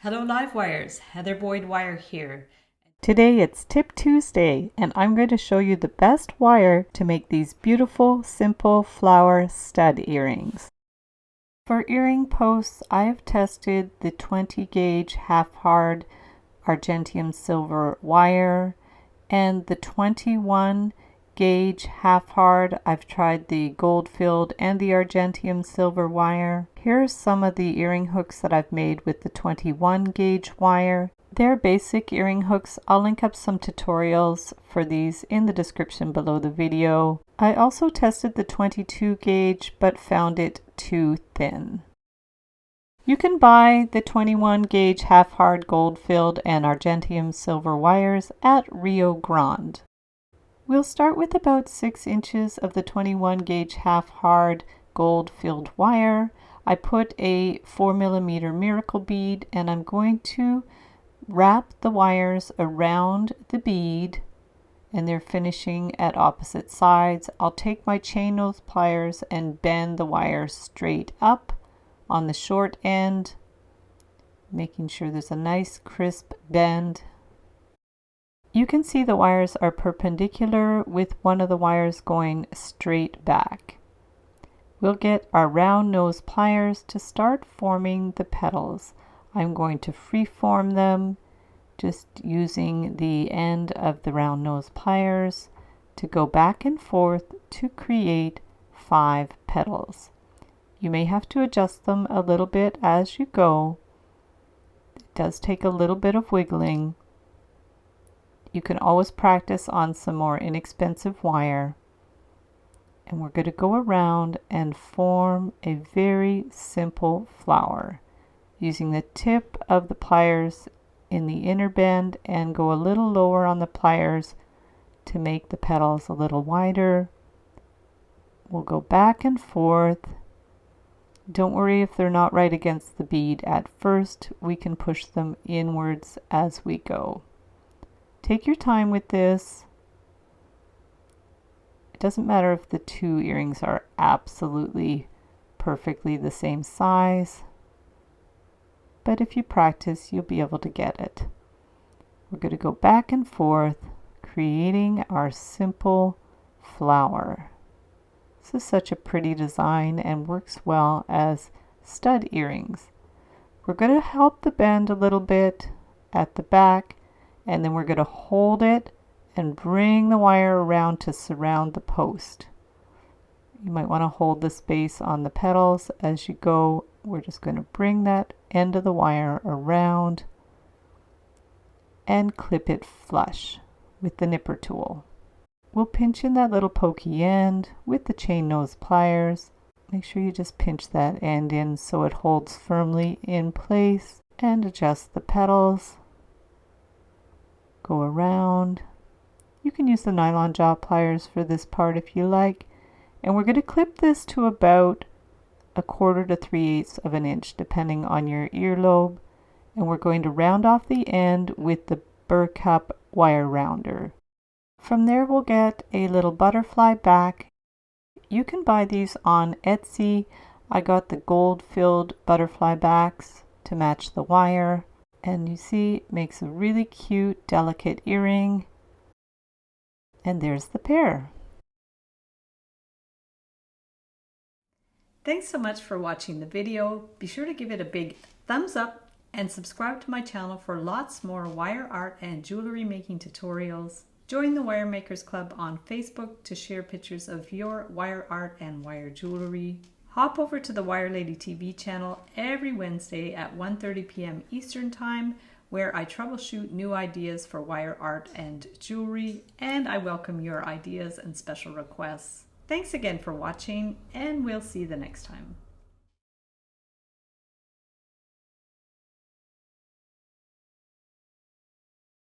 Hello Live Wires, Heather Boyd Wire here. Today it's Tip Tuesday and I'm going to show you the best wire to make these beautiful, simple flower stud earrings. For earring posts, I have tested the 20 gauge half hard argentium silver wire and the 21 gauge half hard. I've tried the gold filled and the argentium silver wire. Here's some of the earring hooks that I've made with the 21 gauge wire. They're basic earring hooks. I'll link up some tutorials for these in the description below the video. I also tested the 22 gauge but found it too thin. You can buy the 21 gauge half hard gold filled and argentium silver wires at Rio Grande. We'll start with about 6 inches of the 21 gauge half hard gold filled wire. I put a 4mm miracle bead and I'm going to wrap the wires around the bead and they're finishing at opposite sides. I'll take my chain nose pliers and bend the wire straight up on the short end, making sure there's a nice crisp bend. You can see the wires are perpendicular with one of the wires going straight back. We'll get our round nose pliers to start forming the petals. I'm going to freeform them, just using the end of the round nose pliers to go back and forth to create 5 petals. You may have to adjust them a little bit as you go. It does take a little bit of wiggling. You can always practice on some more inexpensive wire. And we're going to go around and form a very simple flower using the tip of the pliers in the inner bend and go a little lower on the pliers to make the petals a little wider. We'll go back and forth. Don't worry if they're not right against the bead at first. We can push them inwards as we go. Take your time with this. It doesn't matter if the 2 earrings are absolutely perfectly the same size, but if you practice, you'll be able to get it. We're going to go back and forth, creating our simple flower. This is such a pretty design and works well as stud earrings. We're going to help the bend a little bit at the back, and then we're going to hold it and bring the wire around to surround the post. You might want to hold the space on the petals as you go. We're just going to bring that end of the wire around and clip it flush with the nipper tool. We'll pinch in that little pokey end with the chain nose pliers. Make sure you just pinch that end in so it holds firmly in place, and adjust the petals. Go around. You can use the nylon jaw pliers for this part if you like. And we're going to clip this to about 1/4 to 3/8 of an inch depending on your earlobe. And we're going to round off the end with the burr cup wire rounder. From there we'll get a little butterfly back. You can buy these on Etsy. I got the gold filled butterfly backs to match the wire. And you see, it makes a really cute, delicate earring. And there's the pair. Thanks so much for watching the video. Be sure to give it a big thumbs up and subscribe to my channel for lots more wire art and jewelry making tutorials. Join the Wire Makers Club on Facebook to share pictures of your wire art and wire jewelry. Hop over to the Wire Lady TV channel every Wednesday at 1:30 p.m. Eastern Time, where I troubleshoot new ideas for wire art and jewelry, and I welcome your ideas and special requests. Thanks again for watching, and we'll see you the next time.